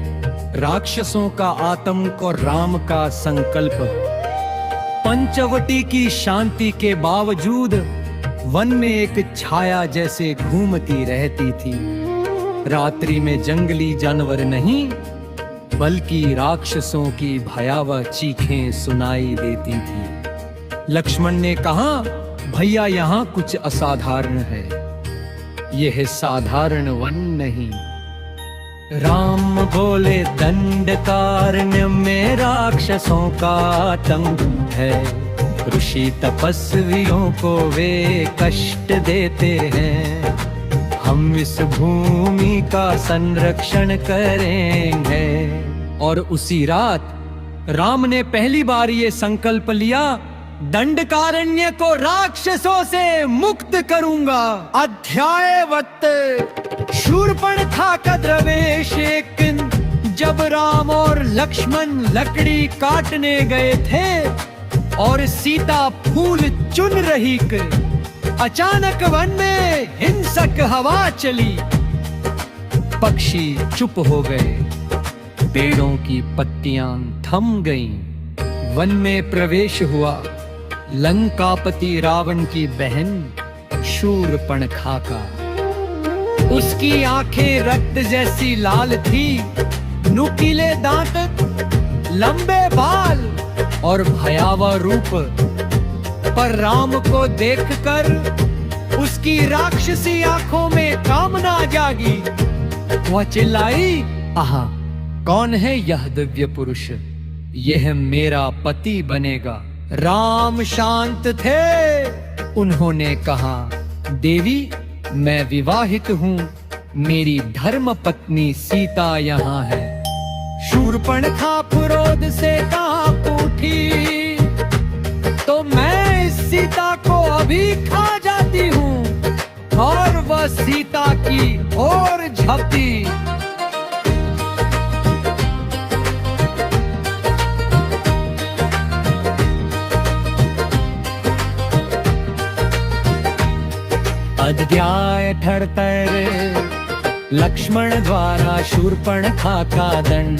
राक्षसों का आतंक और राम का संकल्प। पंचवटी की शांति के बावजूद वन में एक छाया जैसे घूमती रहती थी। रात्रि में जंगली जानवर नहीं, बल्कि राक्षसों की भयावह चीखें सुनाई देती थी। लक्ष्मण ने कहा, भैया यहाँ कुछ असाधारण है। यह साधारण वन नहीं, राम बोले दंडकारण्य में राक्षसों का आतंक है, ऋषि तपस्वियों को वे कष्ट देते हैं, हम इस भूमि का संरक्षण करेंगे। और उसी रात राम ने पहली बार ये संकल्प लिया, दंडकारण्य को राक्षसों से मुक्त करूंगा। अध्यायवत शूर्पणखा का द्रवेश एक दिन जब राम और लक्ष्मण लकड़ी काटने गए थे और सीता फूल चुन रही थी, अचानक वन में हिंसक हवा चली, पक्षी चुप हो गए, पेड़ों की पत्तियां थम गईं, वन में प्रवेश हुआ लंकापति रावण की बहन शूर्पणखा का। उसकी आंखें रक्त जैसी लाल थी, नुकीले दांत, लंबे बाल और भयावह रूप। पर राम को देखकर उसकी राक्षसी आंखों में कामना जागी। वह चिल्लाई, आहा, कौन है यह दिव्य पुरुष? यह मेरा पति बनेगा। राम शांत थे। उन्होंने कहा, देवी, मैं विवाहित हूँ, मेरी धर्म पत्नी सीता यहाँ है। शूर्पणखा क्रोध से कांप उठी, तो मैं इस सीता को अभी खा जाती हूँ। और वह सीता की ओर झपटी। अध्याय 78 लक्ष्मण द्वारा शूर्पणखा का दंड।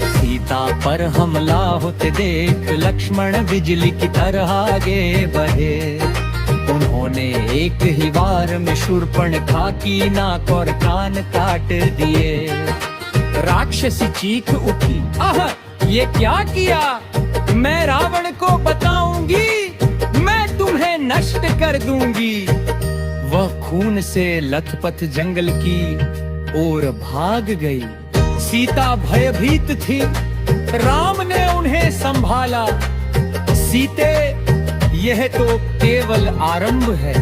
सीता पर हमला होते देख लक्ष्मण बिजली की तरह आगे बढ़े। उन्होंने एक ही वार में शूर्पणखा की नाक और कान काट दिए। राक्षसी चीख उठी, आह, ये क्या किया? मैं रावण को बताऊंगी, मैं तुम्हें नष्ट कर दूंगी। वह खून से लथपथ जंगल की ओर भाग गई। सीता भयभीत थी। राम ने उन्हें संभाला। सीते, यह तो केवल आरंभ है।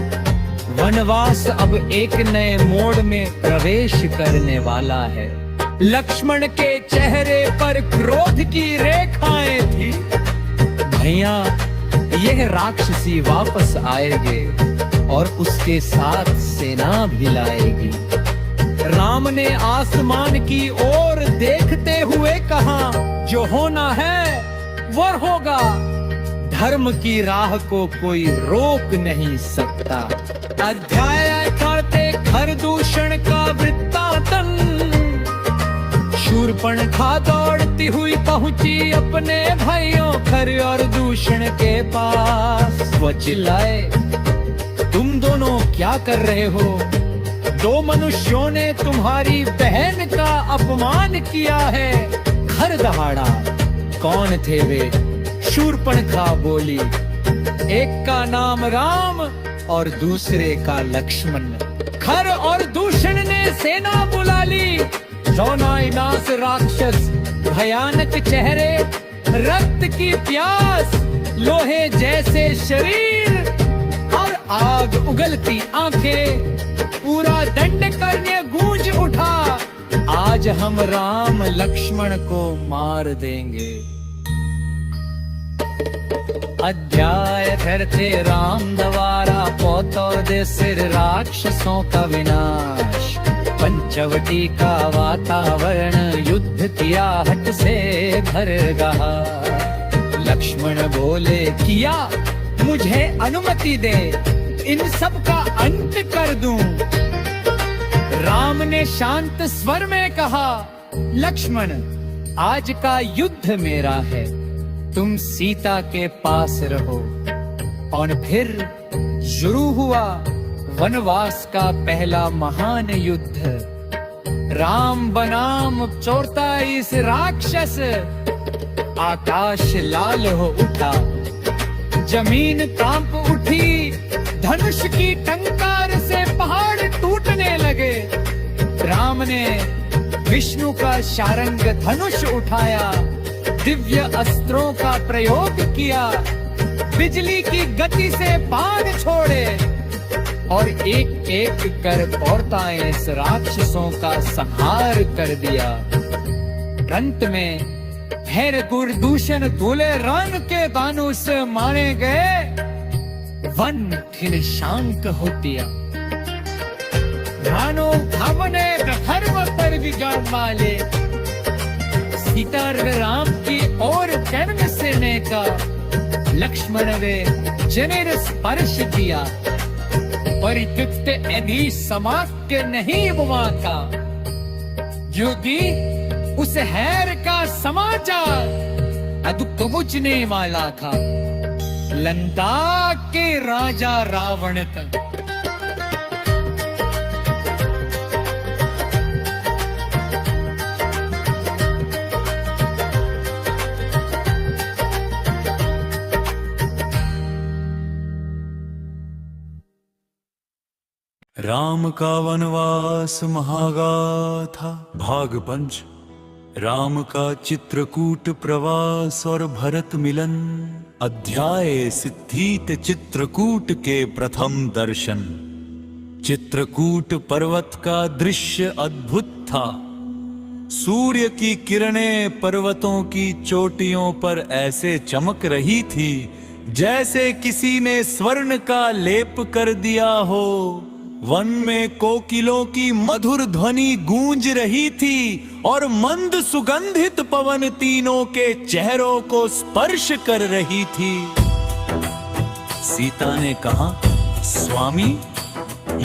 वनवास अब एक नए मोड़ में प्रवेश करने वाला है। लक्ष्मण के चेहरे पर क्रोध की रेखाएं थी। भैया, यह राक्षसी वापस आएंगे और उसके साथ सेना भी लाएगी। राम ने आसमान की ओर देखते हुए कहा, जो होना है वो होगा। धर्म की राह को कोई रोक नहीं सकता। अध्याय करते खरदूषण का वृत्तांतन। शूर्पणखा दौड़ती हुई पहुंची अपने भाइयों खर और दूषण के पास। वो चिल्लाए, तुम दोनों क्या कर रहे हो? दो मनुष्यों ने तुम्हारी बहन का अपमान किया है। खर दहाड़ा। कौन थे वे? शूर्पणखा बोली, एक का नाम राम और दूसरे का लक्ष्मण। खर और दूषण ने सेना बुला ली। रोनाइनास राक्षस, भयानक चेहरे, रक्त की प्यास, लोहे जैसे शरीर और आग उगलती आंखें, पूरा दंडकारण्य गूंज उठा। आज हम राम लक्ष्मण को मार देंगे। अध्याय करते राम द्वारा पोतो दे सिर राक्षसों का विनाश। पंचवटी का वातावरण युद्ध की आहट से भर गया। लक्ष्मण बोले, किया, मुझे अनुमति दे, इन सब का अंत कर दूं। राम ने शांत स्वर में कहा, लक्ष्मण, आज का युद्ध मेरा है, तुम सीता के पास रहो। और फिर शुरू हुआ वनवास का पहला महान युद्ध। राम बनाम 44 राक्षस। आकाश लाल हो उठा, जमीन कांप उठी। धनुष की टंकार से पहाड़ टूटने लगे। राम ने विष्णु का शारंग धनुष उठाया, दिव्य अस्त्रों का प्रयोग किया, बिजली की गति से बाण छोड़े और एक एक कर पौरताएं राक्षसों का संहार कर दिया। अंत में भैर गुरदूषण दूले रंग के दानों से मारे गए, वन फिर शांत हो दिया। रानो भवने धर्म पर विजय माले, सीता राम की ओर जन्म से नेता, लक्ष्मण वे जनेर स्पर्श किया, परितुक्त यदि समाप्त नहीं हुआ था, योगी उस हैर का समाचार अदुक पहुंचने वाला था लंका के राजा रावण तक। राम का वनवास महागाथा भाग पंच, राम का चित्रकूट प्रवास और भरत मिलन। अध्याय सिद्धीत चित्रकूट के प्रथम दर्शन। चित्रकूट पर्वत का दृश्य अद्भुत था। सूर्य की किरणें पर्वतों की चोटियों पर ऐसे चमक रही थी जैसे किसी ने स्वर्ण का लेप कर दिया हो। वन में कोकिलों की मधुर ध्वनि गूंज रही थी और मंद सुगंधित पवन तीनों के चेहरों को स्पर्श कर रही थी। सीता ने कहा, स्वामी,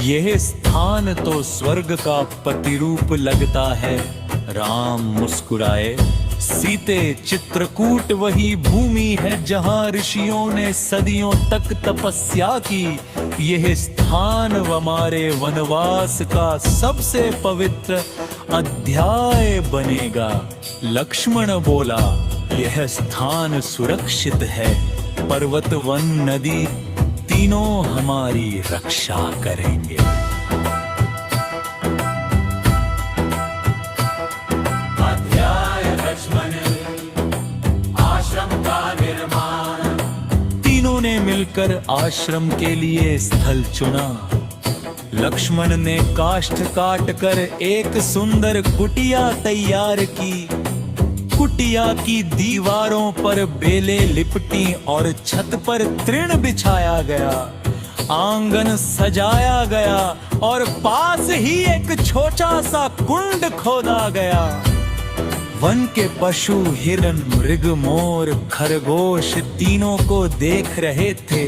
यह स्थान तो स्वर्ग का प्रतिरूप लगता है। राम मुस्कुराए, सीते, चित्रकूट वही भूमि है जहां ऋषियों ने सदियों तक तपस्या की। यह स्थान हमारे वनवास का सबसे पवित्र अध्याय बनेगा। लक्ष्मण बोला, यह स्थान सुरक्षित है। पर्वत, वन, नदी तीनों हमारी रक्षा करेंगे। तीनों ने मिलकर आश्रम के लिए स्थल चुना। लक्ष्मण ने काष्ठ काट कर एक सुंदर कुटिया तैयार की। कुटिया की दीवारों पर बेलें लिपटी और छत पर तृण बिछाया गया। आंगन सजाया गया और पास ही एक छोटा सा कुंड खोदा गया। वन के पशु, हिरन, मृग, मोर, खरगोश तीनों को देख रहे थे।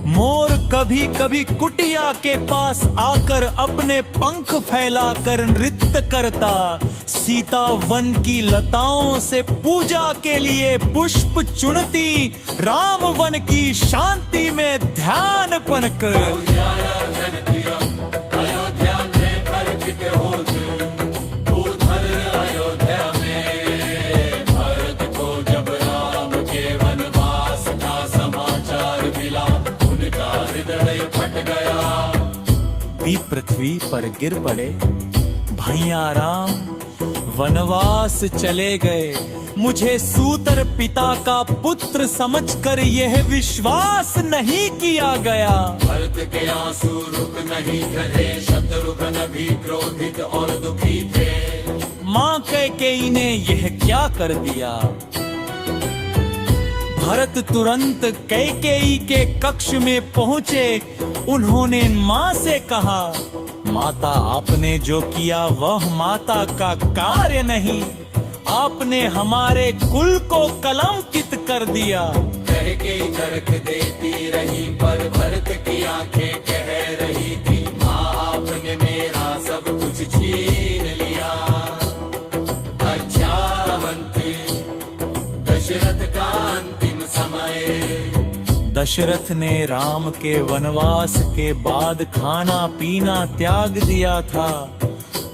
मोर कभी कभी कुटिया के पास आकर अपने पंख फैलाकर नृत्य करता। सीता वन की लताओं से पूजा के लिए पुष्प चुनती। राम वन की शांति में ध्यानपन कर पृथ्वी पर गिर पड़े। भैया राम वनवास चले गए। मुझे सूतर पिता का पुत्र समझकर यह विश्वास नहीं किया गया। भरत के आंसू रुक नहीं रहे, शत्रुघ्न भी क्रोधित और दुखी थे। माँ कैकेयी ने यह क्या कर दिया। भरत तुरंत कैकेयी के कक्ष में पहुंचे। उन्होंने माँ से कहा, माता, आपने जो किया वह माता का कार्य नहीं। आपने हमारे कुल को कलंकित कर दिया। कैकेयी तर्क देती रही पर भरत की आंखें कह रही थी, माँ, आपने मेरा सब कुछ छीन लिया। अच्छा मंत्री, दशरथ का अंतिम समय। दशरथ ने राम के वनवास के बाद खाना पीना त्याग दिया था।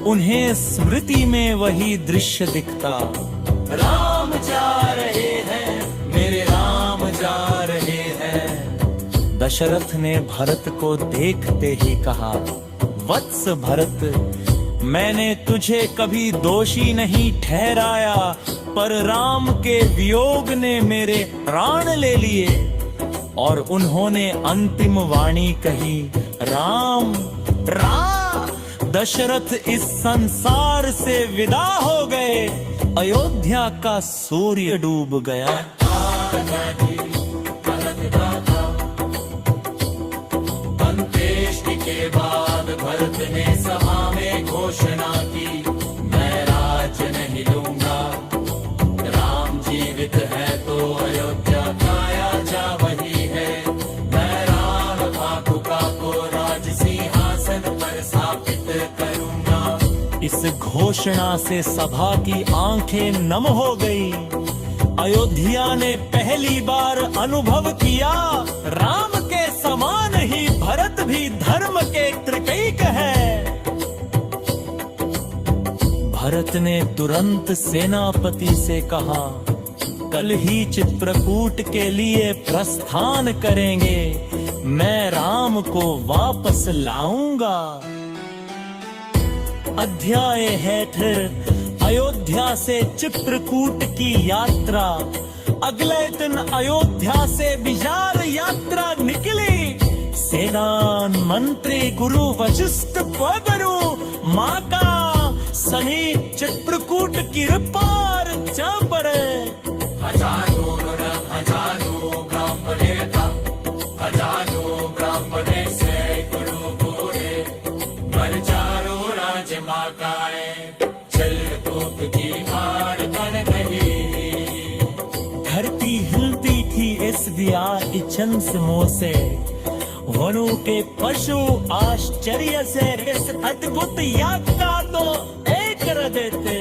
उन्हें स्मृति में वही दृश्य दिखता। राम जा रहे हैं, मेरे राम जा रहे हैं। दशरथ ने भरत को देखते ही कहा, वत्स भरत, मैंने तुझे कभी दोषी नहीं ठहराया, पर राम के वियोग ने मेरे प्राण ले लिए। और उन्होंने अंतिम वाणी कही, राम राम। दशरथ इस संसार से विदा हो गए, अयोध्या का सूर्य डूब गया। अंत्येष्टि के बाद भरत ने सभा में घोषणा की, मैं राज्य नहीं लूंगा। राम जीवित है तो अयोध्या काया जा वही है। मैं राम भाकुका को राज सिंहासन पर स्थापित करूंगा। इस घोषणा से सभा की आंखें नम हो गई। अयोध्या ने पहली बार अनुभव किया, राम के समान ही भरत भी धर्म के त्रिकैक है। भरत ने तुरंत सेनापति से कहा, कल ही चित्रकूट के लिए प्रस्थान करेंगे, मैं राम को वापस लाऊंगा। अध्याय है फिर अयोध्या से चित्रकूट की यात्रा। अगले दिन अयोध्या से विशाल यात्रा निकली। सेनान मंत्री गुरु वशिष्ठ पगरु माँ का सही चित्रकूट की पार जा पड़े। हजारों ब्राह्मणे था, हजारों ब्राह्मणे से गुरु बोले, पर चारों राज माकाए चित्रकूट की मार बन गई। धरती हिलती थी इस इचंस मोह से, वनु के पशु आश्चर्य से इस अद्भुत यात्रा तो एक कर देते।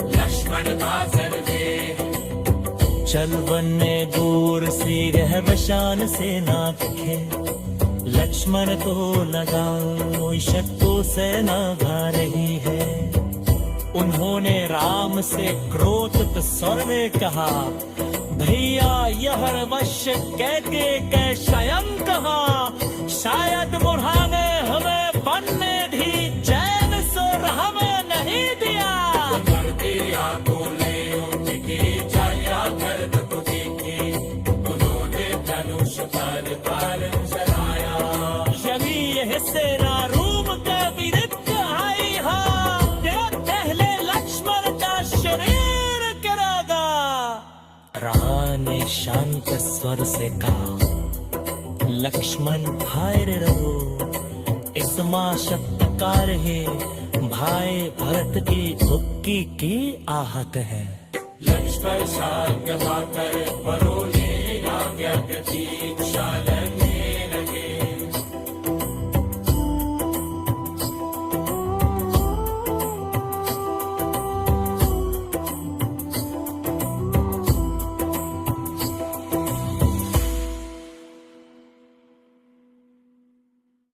लक्ष्मण का सर्वे चल बन्ने दूर सी रहवशान से ना दिखे। लक्ष्मण को लगा कोई शत्रु सेना गा रही है। उन्होंने राम से क्रोधित स्वर में कहा, भैया यह वश्य कहते कै स्वयं कहा, शायद बुढ़ाने हमें बनने दी, चैन सो हमें नहीं दिया। धनुष पर पार चलाया, यदि यह सेना रूप का विरुद्ध आई हा, पहले लक्ष्मण का शरीर गिरागा। राम ने शांत स्वर से कहा, लक्ष्मण भाई रहो, इस माँ सत्कार है, भाई भरत की मुक्की की आहत है। लक्ष्मण शांत पाकर बरोले आज्ञा प्रतीक्षालन